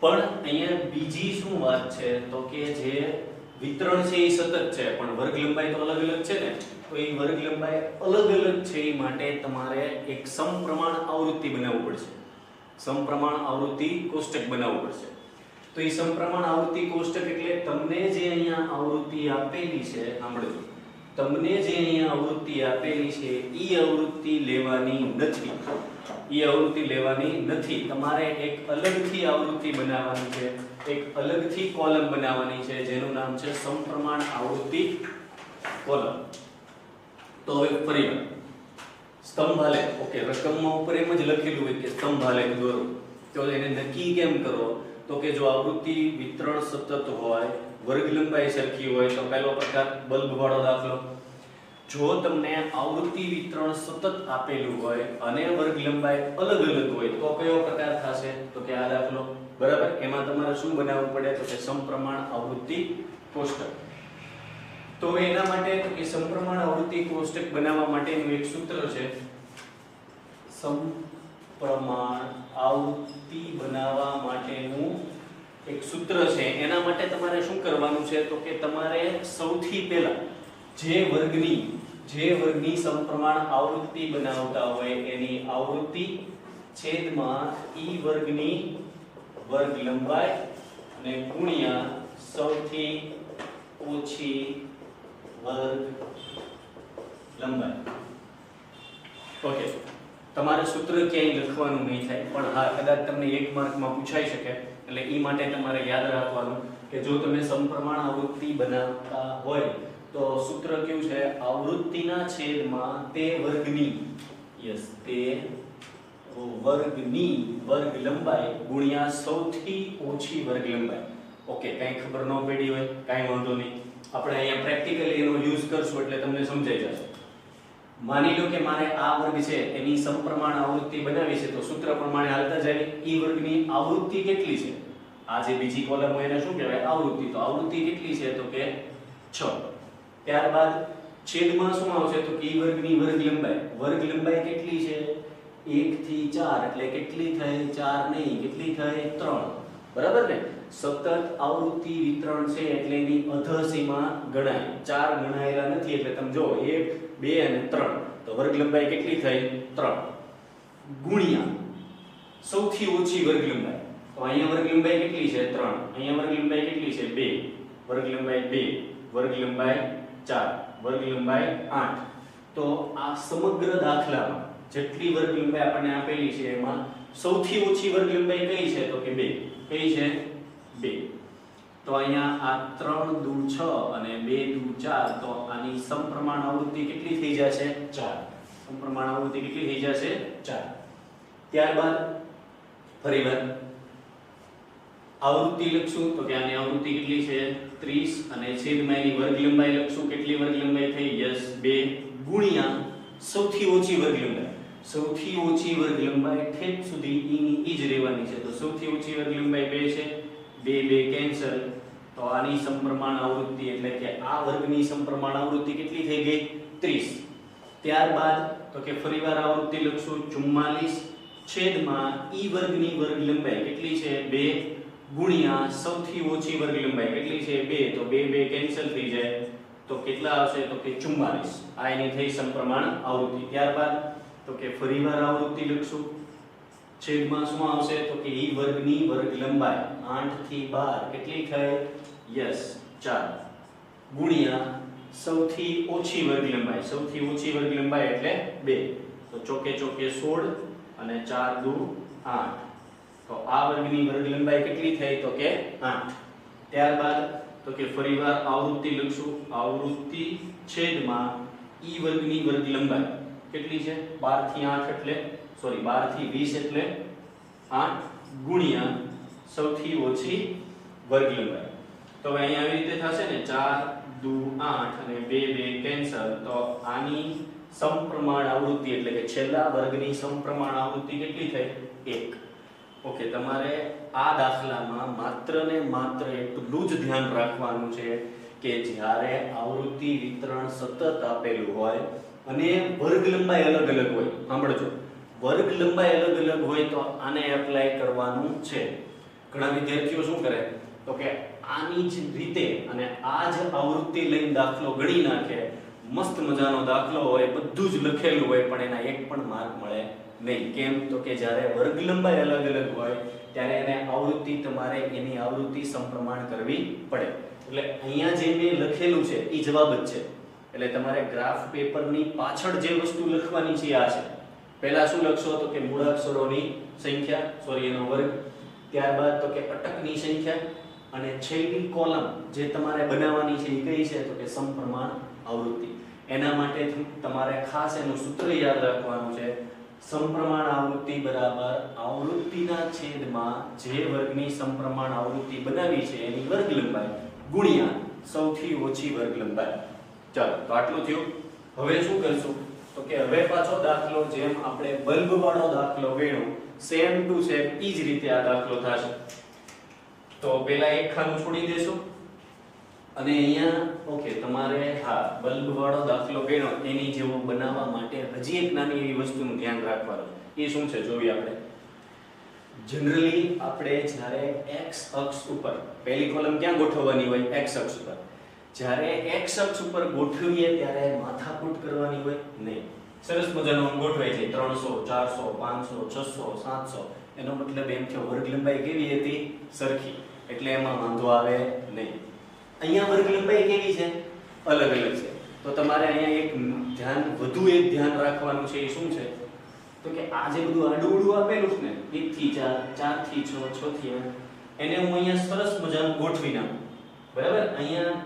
પણ અહીંયા બીજી શું વાત છે તો કે જે વિતરણ છે એ સતત છે પણ વર્ગ લંબાઈ તો અલગ અલગ છે ને. તો એ વર્ગ લંબાઈ અલગ અલગ છે એ માટે તમારે એક સમપ્રમાણ આવૃત્તિ બનાવવું પડશે. સમપ્રમાણ આવૃત્તિ કોષ્ટક બનાવવું પડશે. તો એ સમપ્રમાણ આવૃત્તિ કોષ્ટક એટલે તમને જે અહીંયા આવૃત્તિ આપેલી છે સાંભળજો. તમને જે અહીંયા આવૃત્તિ આપેલી છે ઈ આવૃત્તિ લેવાની નથી. ઈ આવૃત્તિ લેવાની નથી. તમારે એક અલગથી આવૃત્તિ બનાવવાની છે. એક અલગથી કોલમ બનાવવાની છે જેનું નામ છે સમપ્રમાણ આવૃત્તિ કોલમ. તો હવે ફરી સ્તંભાલેખ. ઓકે, રકમમાં ઉપર એમ જ લખેલું હોય કે સ્તંભાલેખ દોરો. તો એને નક્કી કેમ કરો તો કે જો આવૃત્તિ વિતરણ સતત હોય વર્ગ લંબાઈ સરખી હોય તો પહેલો પ્રકાર બલ્બ વાળો દાખલો. જો તમને આવૃત્તિ વિતરણ સતત આપેલું હોય અને વર્ગ લંબાઈ અલગ અલગ હોય તો કયો પ્રકાર થશે તો કે આ દાખલો. બરાબર. એમાં તમારે શું બનાવવું પડે તો કે સમપ્રમાણ આવૃત્તિ કોષ્ટક. તો એના માટે તો કે સમપ્રમાણ આવૃત્તિ કોષ્ટક બનાવવા માટેનું એક સૂત્ર છે. સમપ્રમાણ આવૃત્તિ બનાવવા માટેનું એક સૂત્ર છે. એના માટે તમારે શું કરવાનું છે તો કે તમારે સૌથી પહેલા જે વર્ગની સમપ્રમાણ આવૃત્તિ બનાવતા હોય એની આવૃત્તિ છેદમાં ઈ વર્ગની વર્ગ લંબાઈ અને ગુણ્યા સૌથી ઓછી વર્ગ લંબાઈ. ઓકે, તમારે સૂત્ર ક્યાંય લખવાનું નહીં થાય પણ હા કદાચ તમને 1 માર્કમાં પૂછાઈ શકે એટલે ઈ માટે તમારે યાદ રાખવાનું કે જો તમે સમપ્રમાણ આવૃત્તિ બનાવતા હોય તો સૂત્ર કેવું છે? આવૃત્તિના છેદમાં તે વર્ગની તે વર્ગની વર્ગ લંબાઈ ગુણ્યા સૌથી ઓછી વર્ગ લંબાઈ. ઓકે, કઈ ખબર ન પડી હોય કાઈ વાંધો નહીં. આપણે અહીંયા પ્રેક્ટિકલી એનો યુઝ કરશું એટલે તમને સમજાઈ જશે. માની લો કે મારે આ વર્ગ છે એની સમપ્રમાણ આવૃત્તિ બનાવી છે તો સૂત્ર પ્રમાણે હાલતા જાય. ઈ વર્ગની આવૃત્તિ કેટલી છે? આ જે બીજી કોલમ હોય એને શું કહેવાય? આવૃત્તિ. તો આવૃત્તિ કેટલી છે તો કે 6. ત્યારબાદ છેદમાં શું આવશે તો કે ઈ વર્ગની વર્ગ લંબાઈ. વર્ગ લંબાઈ કેટલી છે? 1 થી 4 એટલે કેટલી થઈ? 4 નહીં, કેટલી થઈ? 3. બરાબર ને. સતત આવૃત્તિ વિતરણ છે એટલે એની અધસીમા ગણાય. 4 ગણાયેલા નથી એટલે તમે જો 1 2 અને 3 તો વર્ગ લંબાઈ કેટલી થઈ? 3 ગુણ્યા સૌથી ઓછી વર્ગ લંબાઈ. તો અહીંયા વર્ગ લંબાઈ કેટલી છે 3, અહીંયા વર્ગ લંબાઈ કેટલી છે 2, વર્ગ લંબાઈ 2, વર્ગ લંબાઈ 4, વર્ગ લંબાઈ 8. તો આ સમગ્ર દાખલામાં જેટલી વર્ગ લંબાઈ આપણને આપેલી છે એમાં સૌથી ઓછી વર્ગ લંબાઈ કઈ છે તો કે 2. કઈ છે 2. તો અહીંયા આ 3 દુ 6 અને 2 દુ 4, તો આની સમપ્રમાણ આવૃત્તિ કેટલી થઈ જશે 4. સમપ્રમાણ આવૃત્તિ કેટલી થઈ જશે 4. ત્યારબાદ ફરીવાર આવૃત્તિ લખશું તો કે આની આવૃત્તિ કેટલી છે 30 અને છેદમાં એની વર્ગ લંબાઈ લખશું. કેટલી વર્ગ લંબાઈ થઈ? યસ 2 ગુણ્યા સૌથી ઓછી વર્ગ લંબાઈ. સૌથી ઓછી વર્ગ લંબાઈ ઠેક સુધી ઈ ની જ રહેવાની છે. તો સૌથી ઓછી વર્ગ લંબાઈ 2 છે, 2 2 કેન્સલ. તો આની સમપ્રમાણ આવૃત્તિ એટલે કે આ વર્ગની સમપ્રમાણ આવૃત્તિ કેટલી થઈ ગઈ 30. ત્યારબાદ તો કે ફરીવાર આવૃત્તિ લખશું 44 છેદમાં ઈ વર્ગની વર્ગ લંબાઈ કેટલી છે 2 ગુણ્યા સૌથી ઓછી વર્ગ લંબાઈ કેટલી છે 2. તો 2 2 કેન્સલ થઈ જાય. તો કેટલા આવશે તો કે 44. આ એની થઈ સમપ્રમાણ આવૃત્તિ. ત્યારબાદ તો કે ફરીવાર આવૃત્તિ લખશું. છેદમાં શું આવશે તો કે ઈ વર્ગની વર્ગ લંબાઈ 8 થી 12 કેટલી થઈ? યસ 4 ગુણ્યા સૌથી ઓછી વર્ગ લંબાઈ. સૌથી ઓછી વર્ગ લંબાઈ એટલે 2. તો ચોકે ચોકે 16 અને 4 દુ 8. તો આ વર્ગની વર્ગ લંબાઈ કેટલી થઈ તો કે 8. ત્યારબાદ તો કે ફરીવાર આવૃત્તિ લખશું. આવૃત્તિ છેદમાં ઈ વર્ગની વર્ગ લંબાઈ કેટલી છે 12 થી 8 એટલે સોરી 12 થી 20 એટલે 8 ગુણ્યા સૌથી ઓછી વર્ગ લંબાઈ. તો હવે અહીંયા આવી રીતે થશે ને 4 દુ 8 અને 2 2 કેન્સલ. તો આની સમપ્રમાણ આવૃત્તિ એટલે કે છેલ્લા વર્ગની સમપ્રમાણ આવૃત્તિ કેટલી થઈ 1. ઓકે, તમારે આ દાખલામાં માત્ર ને માત્ર એટલું જ ધ્યાન રાખવાનું છે કે જ્યારે આવૃત્તિ વિતરણ સતત આપેલું હોય અને વર્ગ લંબાઈ અલગ અલગ હોય. સાંભળજો, વર્ગ લંબાઈ અલગ અલગ હોય તો આને એપ્લાય કરવાનું છે. ઘણા વિદ્યાર્થીઓ શું કરે તો કે આની જ રીતે અને આ જ આવૃત્તિ લઈને દાખલો ગણી નાખે. મસ્ત મજાનો દાખલો હોય, બધું જ લખેલું હોય, પણ એના એક પણ માર્ક મળે નહીં. કેમ તો કે જ્યારે વર્ગ લંબાઈ અલગ અલગ હોય ત્યારે એને આવૃત્તિ તમારે એની આવૃત્તિ સમપ્રમાણ કરવી પડે. એટલે અહીંયા જે મેં લખેલું છે એ જવાબ જ છે. એટલે તમારે ગ્રાફ પેપરની પાછળ જે વસ્તુ લખવાની છે આ છે. પહેલા શું લખશો તો કે મૂળાક્ષરોની સંખ્યા સોરી એનો વર્ગ, ત્યારબાદ તો કે અટકની સંખ્યા અને છેલ્લી કોલમ જે તમારે બનાવવાની છે એ કઈ છે તો કે સમપ્રમાણ આવૃત્તિ. એના માટે તમારે ખાસ એનું સૂત્ર યાદ રાખવાનું છે. સમપ્રમાણ આવૃત્તિ બરાબર આવૃત્તિના છેદમાં જે વર્ગની સમપ્રમાણ આવૃત્તિ બનાવી છે એની વર્ગ લંબાઈ ગુણ્યા સૌથી ઓછી વર્ગ લંબાઈ. ચાલો, તો આટલું થયું. હવે શું કરશું તો કે હવે પાછો દાખલો જેમ આપણે બલ્બ વાળો દાખલો ગણ્યો સેમ ટુ સેમ ઈ જ રીતે આ દાખલો થશે. તો પહેલા એક ખાનું છોડી દેશું અને અહીંયા ઓકે તમારે હા બલ્બ વાળો દાખલો ગણ્યો એની જેવો બનાવવા માટે હજી એક નાની એવી વસ્તુનું ધ્યાન રાખવાનું. એ શું છે જોઈએ આપણે. જનરલી આપણે જ્યારે x અક્ષ ઉપર પહેલી કોલમ ક્યાં ગોઠવવાની હોય x અક્ષ ઉપર. જ્યારે x અક્ષ ઉપર ગોઠવીએ ત્યારે માથાકૂટ કરવાની હોય નહીં. સરસ મજાનું ગોઠવાય છે 300 400 500 600 700. એનો મતલબ એમ કે વર્ગ લંબાઈ કેવી હતી સરખી, એટલે એમાં વાંધો આવે નહીં. અહીંયા વર્ગ લંબાઈ કેવી છે અલગ અલગ છે. તો તમારે અહીંયા એક ધ્યાન રાખવાનું છે. એ શું છે તો કે આ જે બધું આડું આપેલું છે ને 1 થી 4 4 થી 6 6 થી 8 એને હું અહીંયા સરસ મજાનું ગોઠવી નાખું. બરાબર, અહીંયા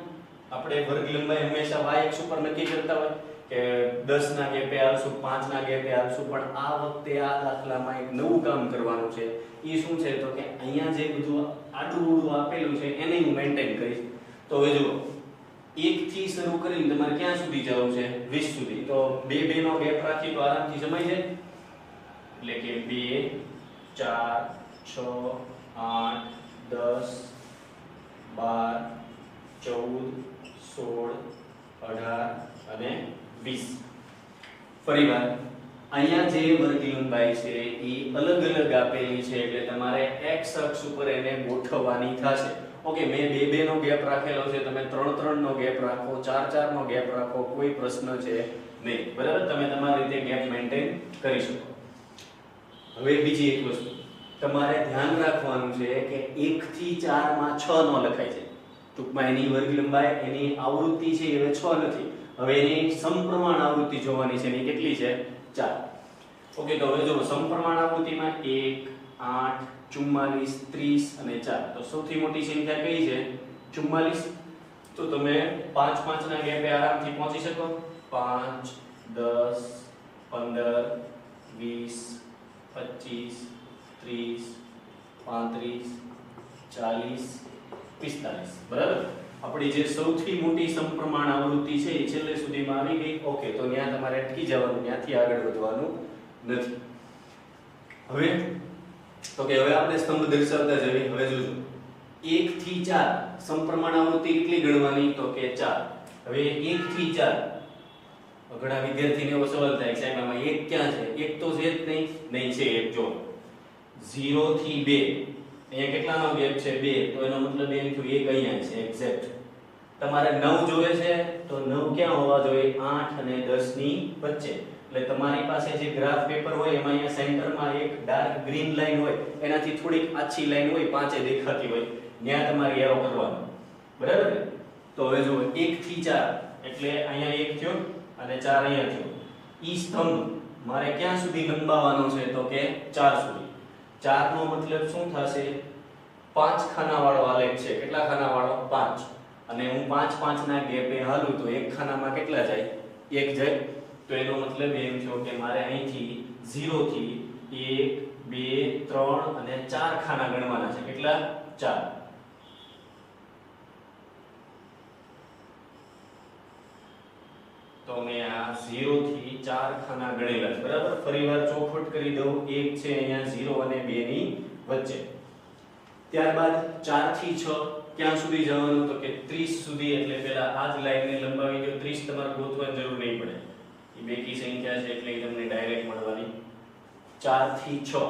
આપણે વર્ગ લંબાઈ હંમેશા y અક્ષ ઉપર નક્કી કરતા હોય કે 10 ના ગેપે આવશું 5 ના ગેપે આવશું, પણ આ વખતે આ દાખલામાં એક નવું કામ કરવાનું છે. એ શું છે તો કે અહીંયા જે બધું આડું આપેલું છે એને હું મેન્ટેન કરીશ. તો હવે જુઓ 1 થી શરૂ કરીને તમારે ક્યાં સુધી જવું છે 20 સુધી. તો 2 2 નો ગેપ રાખી તો આરામથી સમાઈ જાય. એટલે કે 2 4 6 8 10 12 14 16 18 અને 20. ફરીવાર અહીંયા જે વર્ગ લંબાઈ છે એ અલગ અલગ આપેલી છે એટલે તમારે x અક્ષ ઉપર એને ગોઠવવાની થશે. ઓકે, મેં 2 2 નો ગેપ રાખેલો છે, તમે 3 3 નો ગેપ રાખો, 4 4 નો ગેપ રાખો, કોઈ પ્રશ્ન છે નહીં. બરાબર, તમે તમારી રીતે ગેપ મેન્ટેન કરી શકો. હવે બીજી એક વસ્તુ તમારે ધ્યાન રાખવાનું છે કે 1 થી 4 માં 6 નો લખાય છે. ટૂંકમાં એની વર્ગ લંબાઈ, એની આવૃત્તિ છે એ હવે 6 નથી. હવે એની સમપ્રમાણ આવૃત્તિ જોવાની છે. એની કેટલી છે? 4. ઓકે, તો હવે જો સમપ્રમાણ આવૃત્તિમાં 1, 8, 44, 30 અને 4. તો સૌથી મોટી સંખ્યા કઈ છે? 44. તો તમે 5 5 ના ગેપે આરામથી પહોંચી શકો. 5, 10, 15, 20, 25, 30, 35, 40, 45. બરાબર? આપણી જે સૌથી મોટી સમપ્રમાણ આવૃત્તિ છે એ છેલ્લે સુધીમાં આવી ગઈ. ઓકે, તો ત્યાં તમારે અટકી જવાનું, ત્યાંથી આગળ વધવાનું નથી. હવે તો કે હવે આપણે સ્તંભ દર્શાવતા જઈએ. હવે જોજો 1 થી 4 સમપ્રમાણ આવૃત્તિ કેટલી ગણવાની? તો કે 4. હવે 1 થી 4 ઘણા વિદ્યાર્થીને એવો સવાલ થાય કે સાહેબ આમાં 1 ક્યાં છે? 1 તો છે જ નહીં છે 1. જો 0 થી 2 અહીંયા કેટલાનો ગેપ છે? 2. તો એનો મતલબ એમ થયું 1 અહીંયા છે એક્ઝેક્ટ. તમારે 9 જોઈએ છે તો 9 ક્યાં હોવા જોઈએ? 8 અને 10 ની વચ્ચે. એટલે તમારી પાસે જે ગ્રાફ પેપર હોય એમાં અહીંયા સેન્ટરમાં એક ડાર્ક ગ્રીન લાઈન હોય, એનાથી થોડીક આછી લાઈન હોય, પાંચે દેખાતી હોય, ત્યાં તમારે એરો કરવાનો. બરાબર ને? તો હવે જો 1 થી 4 એટલે અહીંયા 1 થયો અને 4 અહીંયા થયો. ઈ સ્તંભ મારે ક્યાં સુધી લંબાવવાનો છે? તો કે 4 સુધી. 4 નો મતલબ શું થશે? 5 ખાના વાળો આલેખ છે. કેટલા ખાના વાળો? 5. અને હું 5 5 ના ગેપે હાલું તો એક ખાનામાં કેટલા જાય? 1 જાય. તો એનો મતલબ એમ થયો કે મારે અહીંથી 0 થી 1, 2, 3 અને 4 ખાના ગણવાના છે. કેટલા? 4. તો મેં આ 0 થી 4 ખાના ગણેલા છે. બરાબર? ફરીવાર ચોખવટ કરી દઉં. 1 છે અહીંયા 0 અને 2 ની વચ્ચે. ત્યારબાદ 4 થી 6 ક્યાં સુધી જવાનું? તો કે 30 સુધી. એટલે પહેલા આ જ લાઈનને લંબાવી દો. 30 તમારે ગોતવાની જરૂર નહીં પડે. એ બેકી સંખ્યા છે એટલે તમને ડાયરેક્ટ મળવાની. 4 થી 6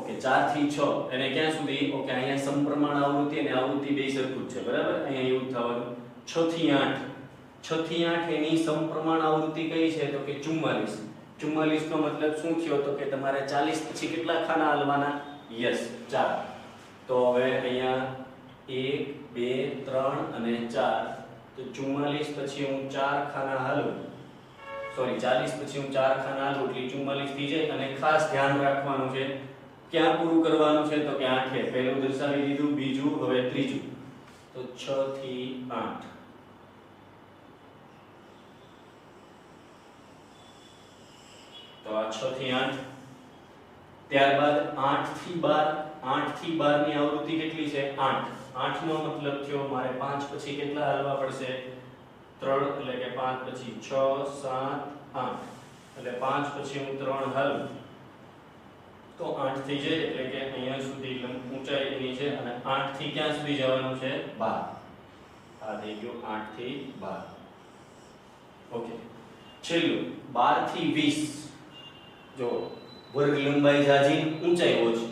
ઓકે, 4 થી 6 અને ક્યાં સુધી? ઓકે, અહીંયા સમપ્રમાણ આવૃત્તિ અને આવૃત્તિ બે સરખું જ છે. બરાબર? અહીંયા એવું થવાનું. 6 થી 8 6 થી 8 એની સમપ્રમાણ આવૃત્તિ કઈ છે? તો કે 44. 44 નો મતલબ શું થયો? તો કે તમારે 40 પછી કેટલા ખાના હાલવાના? યસ, 4. તો હવે અહીંયા 1, 2, 3 અને 4. તો 44 પછી હું 4 ખાના હાલું. સોરી, 40 પછી હું 4 ખાના હાલું એટલે 44 થઈ જાય. અને ખાસ ધ્યાન રાખવાનું છે ક્યાં પૂરું કરવાનું છે? તો કે 8. પહેલું દર્શાવી દીધું, બીજું, હવે ત્રીજું. તો 6 થી 8. તો આ 6 થી 8. ત્યારબાદ 8 થી 12. 8 થી 12 ની આવૃત્તિ કેટલી છે? 8. 8 નો મતલબ થયો મારે 5 પછી કેટલા હાલવા પડશે? 3. એટલે કે 5 પછી 6, 7, 8. એટલે 5 પછી હું 3 હાલું તો 8 થઈ જાય. એટલે કે અહીંયા સુધી ઊંચાઈ એની છે. અને 8 થી ક્યાં સુધી જવાનું છે? 12. આ થઈ ગયું 8 થી 12. ઓકે, છેલ્લું 12 થી 20. જો વર્ગ લંબાઈ જાજી, ઊંચાઈ ઓછી.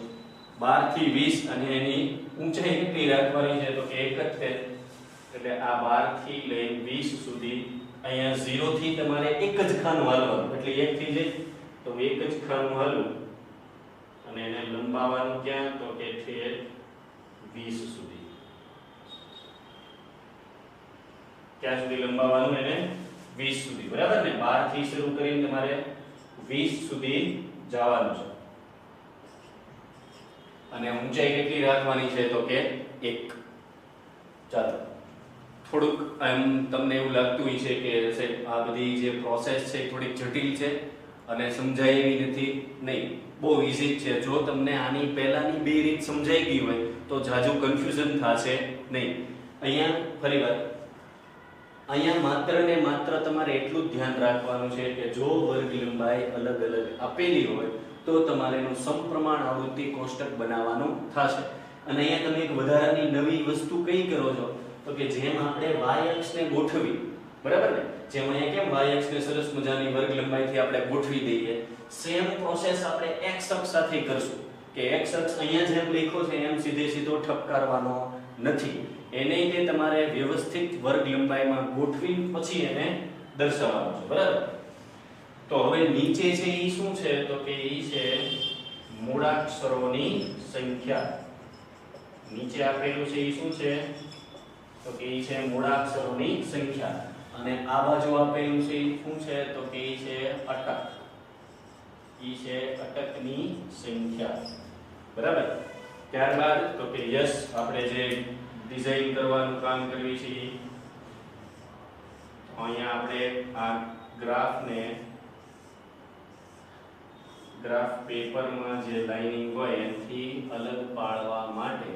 12 થી 20 અને એની ઊંચાઈ કેટલી રાખવાની છે? તો કે 71. એટલે આ 12 થી લઈને 20 સુધી અહીંયા 0 થી તમારે એક જ ખાનું હાલવાનું. એટલે 1 થઈ જાય તો એક જ ખાનું હાલું અને એને લંબાવવાનું ક્યાં? તો કે ઠેર 20 સુધી. ક્યાં સુધી લંબાવવાનું? એને 20 સુધી. બરાબર ને? 12 થી શરૂ કરીને તમારે 20 સુધી જવાનું છે. અને ઊંચાઈ કેટલી રાખવાની છે? તો કે 1. ચાલો, થોડુંક એમ તમને એવું લાગતું હોય છે કે સાહેબ આ બધી જે પ્રોસેસ છે થોડીક જટિલ છે અને સમજાય એવી નથી. નહીં, બહુ ઈઝી છે. જો તમને આની પહેલાની બે રીત સમજાઈ ગઈ હોય તો જાજુ કન્ફ્યુઝન થશે નહીં. અહીંયા ફરીવાર અહીંયા માત્ર ને માત્ર તમારે એટલું જ ધ્યાન રાખવાનું છે કે જો વર્ગ લંબાઈ અલગ અલગ આપેલી હોય તો તમારે એનું સમપ્રમાણ આવૃત્તિ કોષ્ટક બનાવવાનું થશે. અને અહીંયા તમે એક વધારાની નવી વસ્તુ કઈ કરો છો? તો કે જેમ આપણે y અક્ષને ગોઠવી, બરાબર ને? જેમ અહીંયા કેમ y અક્ષને સરસ મજાની વર્ગ લંબાઈથી આપણે ગોઠવી દઈએ, સેમ પ્રોસેસ આપણે x અક્ષ સાથે કરશું. કે x અક્ષ અહીંયા જેમ લખ્યો છે એમ સીધો ઠપકારવાનો નથી. એને તે તમારે વ્યવસ્થિત વર્ગ લંબાઈમાં ગોઠવી પછી એને દર્શાવવાનું છે, બરાબર? તો હવે નીચે છે ઈ શું છે તો કે ઈ છે મૂળાક્ષરોની સંખ્યા. નીચે આપેલું છે ઈ શું છે તો કે ઈ છે મૂળાક્ષરોની સંખ્યા, અને આ બાજુ આપેલું છે ઈ શું છે તો કે ઈ છે અટક. ઈ છે અટકની સંખ્યા, બરાબર? ત્યારબાદ તો કે યસ, આપણે જે ડિઝાઇન કરવાનું કામ કરવી છે અહીંયા આપણે આ ગ્રાફ પેપરમાં જે લાઇનિંગ હોય એનાથી અલગ પાડવા માટે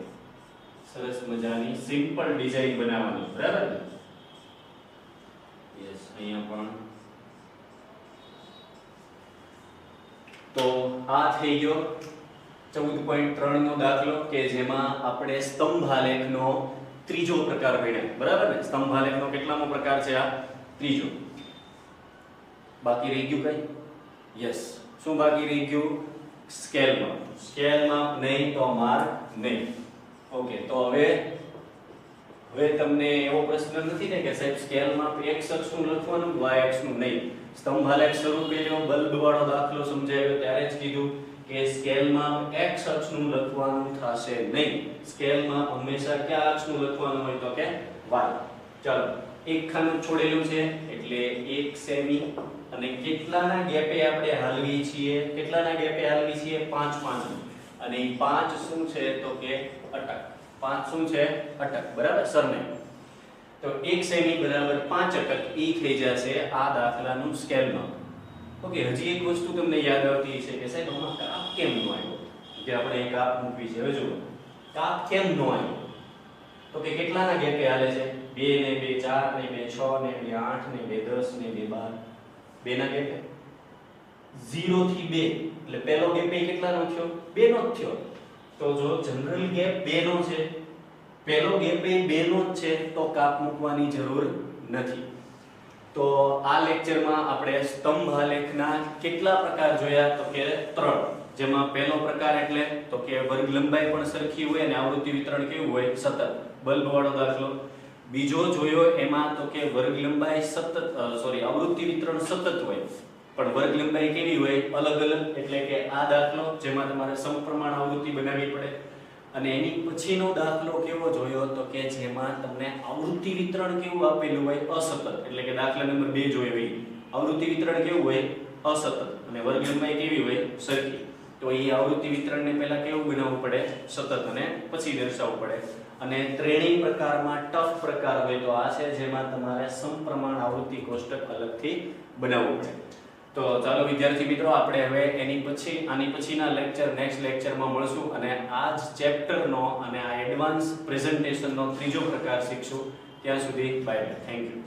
સરસ મજાની સિમ્પલ ડિઝાઇન બનાવવાની, બરાબર? યસ, અહીંયા પણ. તો આ થઈ ગયો 14.3 નો દાખલો કે જેમાં આપણે સ્તંભાલેખનો ત્રીજો પ્રકાર ભણ્યા, બરાબર ને? સ્તંભાલેખનો કેટલામો પ્રકાર છે? આ ત્રીજો. બાકી રહી ગયું કઈ? યસ, શું બાકી રહી ગયું? સ્કેલમાં. સ્કેલમાં નહીં તો માર્ક નહીં. ઓકે, તો હવે તમને એવો પ્રશ્ન નથી ને કે સાહેબ સ્કેલમાં x અક્ષનું લખવાનું, y અક્ષનું નહીં. સ્તંભાલેખ સ્વરૂપે જો બલ્બ વાળો દાખલો સમજાયો ત્યારે જ કીધું કે સ્કેલમાં x અક્ષનું લખવાનું થશે નહીં. સ્કેલમાં હંમેશા કયા અક્ષનું લખવાનું હોય તો કે y. ચાલો, એક ખાનું છોડેલું છે એટલે 1 સેમી, અને કેટલાના ગેપે આપણે હાલવી છીએ? કેટલાના ગેપે હાલવી છીએ? 5 5. અને એ 5 શું છે તો કે અટક. 5 શું છે? અટક, બરાબર? સરનેમ. તો 1 સેમી બરાબર 5 અટક ઈ થઈ જશે આ દાખલાનું સ્કેલમાં. ઓકે, હજી એક વસ્તુ તમને યાદ આવતી છે કે સાહેબ આમાં કાપ કેમ નો આવ્યો? જે આપણે એક કાપ મૂકવી છે, હવે જુઓ કાપ કેમ નો આવ્યો તો કે કેટલાના ગેપે હાલે છે? 2 ને 2 4 ને 2 6 ને 2 8 ને 2 10 ને 2 12. 2 ના ગેપે 0 થી 2 એટલે પહેલો ગેપ કેટલાનો થયો? 2 નો જ થયો. તો જો જનરલ ગેપ 2 નો છે, પહેલો ગેપ 2 નો જ છે, તો કાપ મૂકવાની જરૂર નથી. તો આ લેક્ચરમાં આપણે સ્તંભાલેખના કેટલા પ્રકાર જોયા તો કે 3. જેમાં પહેલો પ્રકાર એટલે તો કે વર્ગ લંબાઈ પણ સરખી હોય અને આવૃત્તિ વિતરણ કેવું હોય? સતત. બલ્બ વાળો દાખલો. બીજો જોયો એમાં તો કે વર્ગ લંબાઈ આવૃત્તિ વિતરણ સતત હોય પણ વર્ગ લંબાઈ કેવી હોય? અલગ અલગ. એટલે કે આ દાખલો જેમાં તમારે સમપ્રમાણ આવૃત્તિ બનાવવી પડે. અને એની પછીનો દાખલો કેવો જોયો તો કે જેમાં તમને આવૃત્તિ વિતરણ કેવું આપેલું હોય? અસતત. એટલે કે દાખલા નંબર 2 જોયો એ આવૃત્તિ વિતરણ કેવું હોય? અસતત. અને વર્ગ લંબાઈ કેવી હોય? સરખી. તો એ આવૃત્તિ વિતરણને પહેલા કેવું બનાવવું પડે? સતત, અને પછી દર્શાવવું પડે. અને ત્રણેય પ્રકારમાં ટફ પ્રકાર હોય તો આ છે જેમાં તમારે સમપ્રમાણ આવૃત્તિ કોષ્ટક અલગથી બનાવવું પડે. તો ચાલો વિદ્યાર્થી મિત્રો, આપણે હવે આની પછીના નેક્સ્ટ લેક્ચરમાં મળશું અને આ જ ચેપ્ટરનો અને આ એડવાન્સ પ્રેઝન્ટેશનનો ત્રીજો પ્રકાર શીખશું. ત્યાં સુધી બાય બાય. Thank you.